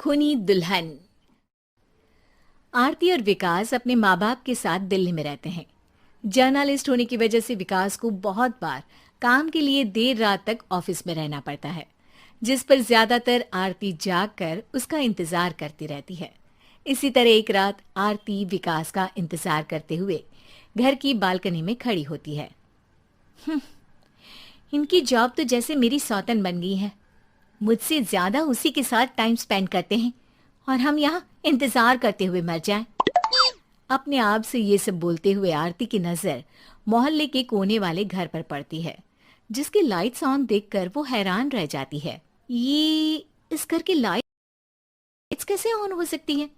खूनी दुल्हन। आरती और विकास अपने माँ बाप के साथ दिल्ली में रहते हैं। जर्नलिस्ट होने की वजह से विकास को बहुत बार काम के लिए देर रात तक ऑफिस में रहना पड़ता है, जिस पर ज्यादातर आरती जाग कर उसका इंतजार करती रहती है। इसी तरह एक रात आरती विकास का इंतजार करते हुए घर की बालकनी में खड़ी होती है। इनकी जॉब तो जैसे मेरी सौतन बन गई है। मुझसे ज्यादा उसी के साथ टाइम स्पेंड करते हैं और हम यहाँ इंतजार करते हुए मर जाएं। अपने आप से ये सब बोलते हुए आरती की नजर मोहल्ले के कोने वाले घर पर पड़ती है, जिसकी लाइट्स ऑन देखकर वो हैरान रह जाती है। ये इस घर की लाइट्स कैसे ऑन हो सकती है?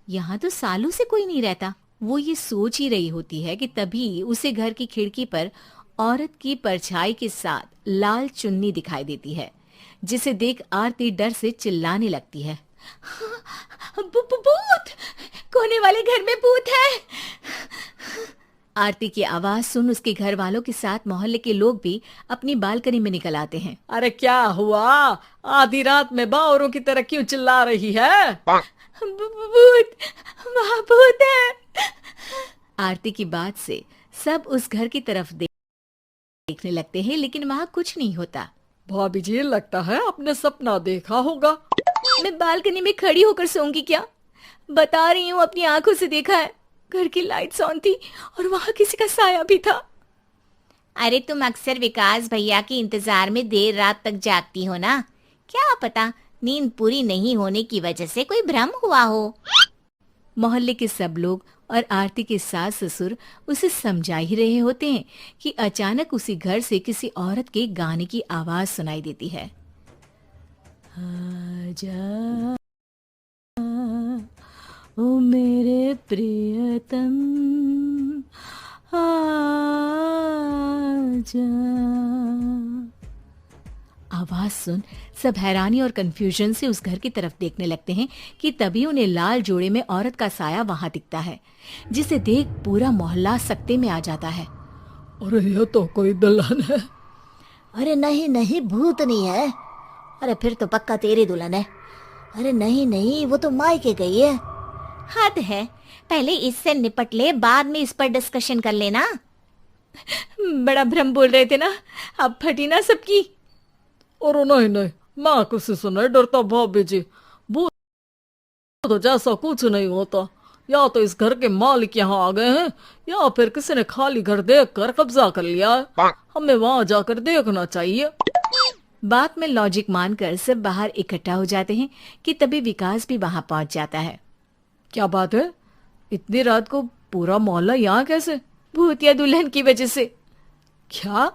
यहाँ तो सालों से कोई नहीं रहता। वो ये सोच ही रही होती है कि तभी उसे घर की खिड़की पर औरत की परछाई के साथ लाल चुन्नी दिखाई देती है, जिसे देख आरती डर से चिल्लाने लगती है। भूत! कोने वाले घर में भूत है! आरती की आवाज सुन उसके घर वालों के साथ मोहल्ले के लोग भी अपनी बालकनी में निकल आते हैं। अरे क्या हुआ? आधी रात में बावरों की तरह क्यों चिल्ला रही है? भूत! वहाँ भूत है! आरती की बात से सब उस घर की तरफ देखने लगते हैं, लेकिन वहाँ कुछ नहीं होता। भाभी जी, लगता है आपने सपना देखा होगा। मैं बालकनी में खड़ी होकर सोऊंगी क्या? बता रही हूँ, अपनी आंखों से देखा है। घर की लाइट्स ऑन थी और वहाँ किसी का साया भी था। अरे तुम अक्सर विकास भैया के इंतजार में देर रात तक जागती हो ना, क्या पता नींद पूरी नहीं होने की वजह से कोई भ्रम हुआ हो। मोहल्ले के सब लोग और आरती के सास ससुर उसे समझा ही रहे होते हैं कि अचानक उसी घर से किसी औरत के गाने की आवाज सुनाई देती है। आजा ओ मेरे प्रियतम आजा। आवाज सुन सब हैरानी और कंफ्यूजन से उस घर की तरफ देखने लगते हैं कि तभी उन्हें लाल जोड़े में औरत का साया वहां दिखता है, जिसे देख पूरा मोहल्ला सकते में आ जाता है। अरे ये तो कोई दुल्हन है। अरे नहीं नहीं, भूत नहीं है। अरे फिर तो पक्का तेरी दुल्हन है। अरे नहीं नहीं, वो तो मायके गई है। हद है, पहले इससे निपट ले, बाद में इस पर डिस्कशन कर लेना। बड़ा भ्रम बोल रहे थे ना, अब फटी ना सबकी। और नहीं नहीं, मैं किसी से नहीं डरता भाभी जी। भूत तो जैसा कुछ नहीं होता। या तो इस घर के मालिक यहाँ आ गए हैं, या फिर किसी ने खाली घर देख कर कब्जा कर लिया है। हमें वहां जाकर देखना चाहिए। बात में लॉजिक मानकर सब बाहर इकट्ठा हो जाते हैं कि तभी विकास भी वहां पहुंच जाता है। क्या बात है? इतनी रात को पूरा मोहल्ला यहाँ कैसे? भूतिया दुल्हन की वजह से। क्या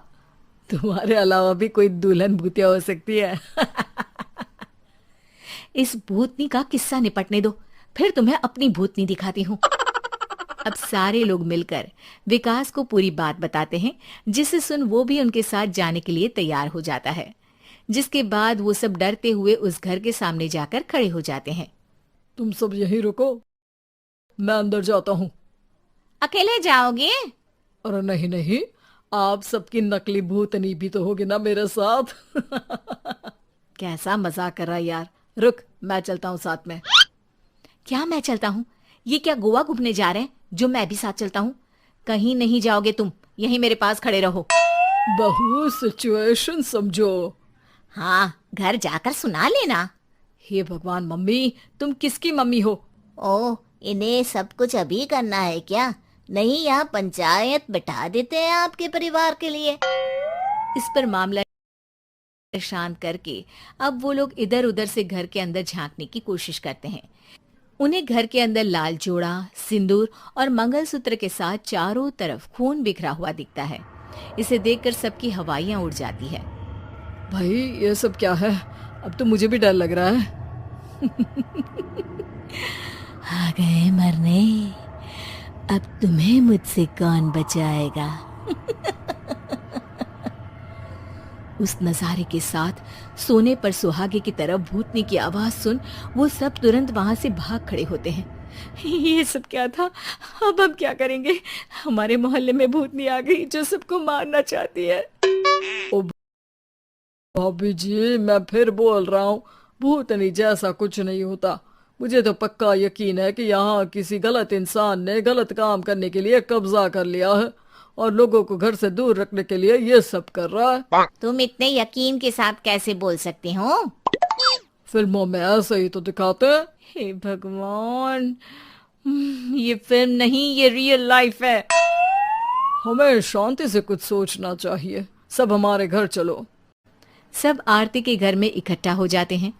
तुम्हारे अलावा भी कोई दुल्हन भूतिया हो सकती है? इस भूतनी का किस्सा निपटने दो, फिर तुम्हें अपनी भूतनी दिखाती हूँ। अब सारे लोग मिलकर विकास को पूरी बात बताते हैं, जिसे सुन वो भी उनके साथ जाने के लिए तैयार हो जाता है। जिसके बाद वो सब डरते हुए उस घर के सामने जाकर खड़े हो जाते हैं। तुम सब यहीं रुको, मैं अंदर जाता हूँ। अकेले जाओगे? अरे नहीं नहीं, आप सबकी नकली भूतनी भी तो होगी ना मेरे साथ। कैसा मजाक कर रहा यार। रुक, मैं चलता हूँ साथ में। क्या मैं चलता हूँ? ये क्या गोवा घूमने जा रहे हैं जो मैं भी साथ चलता हूँ? कहीं नहीं जाओगे तुम, यहीं मेरे पास खड़े रहो। बहू सिचुएशन समझो। हाँ, घर जाकर सुना लेना। हे भगवान, मम्मी तुम किसकी मम्मी हो? ओ, इन्हें सब कुछ अभी करना है क्या? नहीं, यहाँ पंचायत बैठा देते हैं आपके परिवार के लिए। इस पर मामला शांत करके अब वो लोग इधर उधर से घर के अंदर झांकने की कोशिश करते हैं। उन्हें घर के अंदर लाल जोड़ा, सिंदूर और मंगलसूत्र के साथ चारों तरफ खून बिखरा हुआ दिखता है। इसे देखकर सबकी हवाइयां उड़ जाती है। भाई ये सब क्या है? अब तो मुझे भी डर लग रहा है। आ गए मरने, अब तुम्हें मुझसे कौन बचाएगा? उस नजारे के साथ सोने पर सुहागे की तरफ भूतनी की आवाज सुन वो सब तुरंत वहां से भाग खड़े होते हैं। ये सब क्या था? अब हम क्या करेंगे? हमारे मोहल्ले में भूतनी आ गई जो सबको मारना चाहती है। ओ भाभी जी, मैं फिर बोल रहा हूँ, भूतनी जैसा कुछ नहीं होता। मुझे तो पक्का यकीन है कि यहाँ किसी गलत इंसान ने गलत काम करने के लिए कब्जा कर लिया है और लोगों को घर से दूर रखने के लिए ये सब कर रहा है। तुम इतने यकीन के साथ कैसे बोल सकते हो? फिल्मों में ऐसे ही तो दिखाते हैं। हे भगवान, ये फिल्म नहीं, ये रियल लाइफ है। हमें शांति से कुछ सोचना चाहिए। सब हमारे घर चलो। सब आरती के घर में इकट्ठा हो जाते हैं।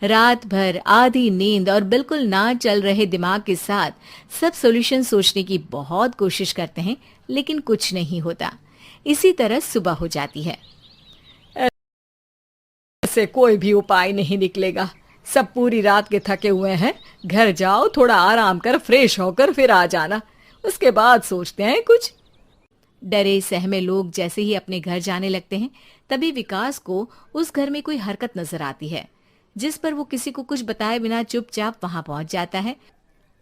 रात भर आधी नींद और बिल्कुल ना चल रहे दिमाग के साथ सब सॉल्यूशन सोचने की बहुत कोशिश करते हैं, लेकिन कुछ नहीं होता। इसी तरह सुबह हो जाती है। ऐसे कोई भी उपाय नहीं निकलेगा। सब पूरी रात के थके हुए हैं। घर जाओ, थोड़ा आराम कर, फ्रेश होकर फिर आ जाना, उसके बाद सोचते हैं कुछ। डरे सहमे लोग जैसे ही अपने घर जाने लगते हैं, तभी विकास को उस घर में कोई हरकत नजर आती है, जिस पर वो किसी को कुछ बताए बिना चुपचाप वहां पहुंच जाता है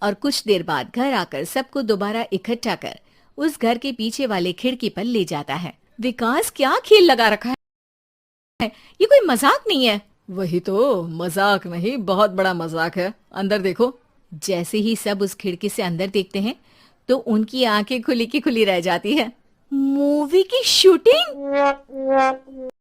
और कुछ देर बाद घर आकर सबको दोबारा इकट्ठा कर उस घर के पीछे वाले खिड़की पर ले जाता है। विकास क्या खेल लगा रखा है? ये कोई मजाक नहीं है। वही तो, मजाक नहीं, बहुत बड़ा मजाक है। अंदर देखो। जैसे ही सब उस खिड़की से अंदर देखते हैं तो उनकी आंखें खुली की खुली रह जाती है। मूवी की शूटिंग!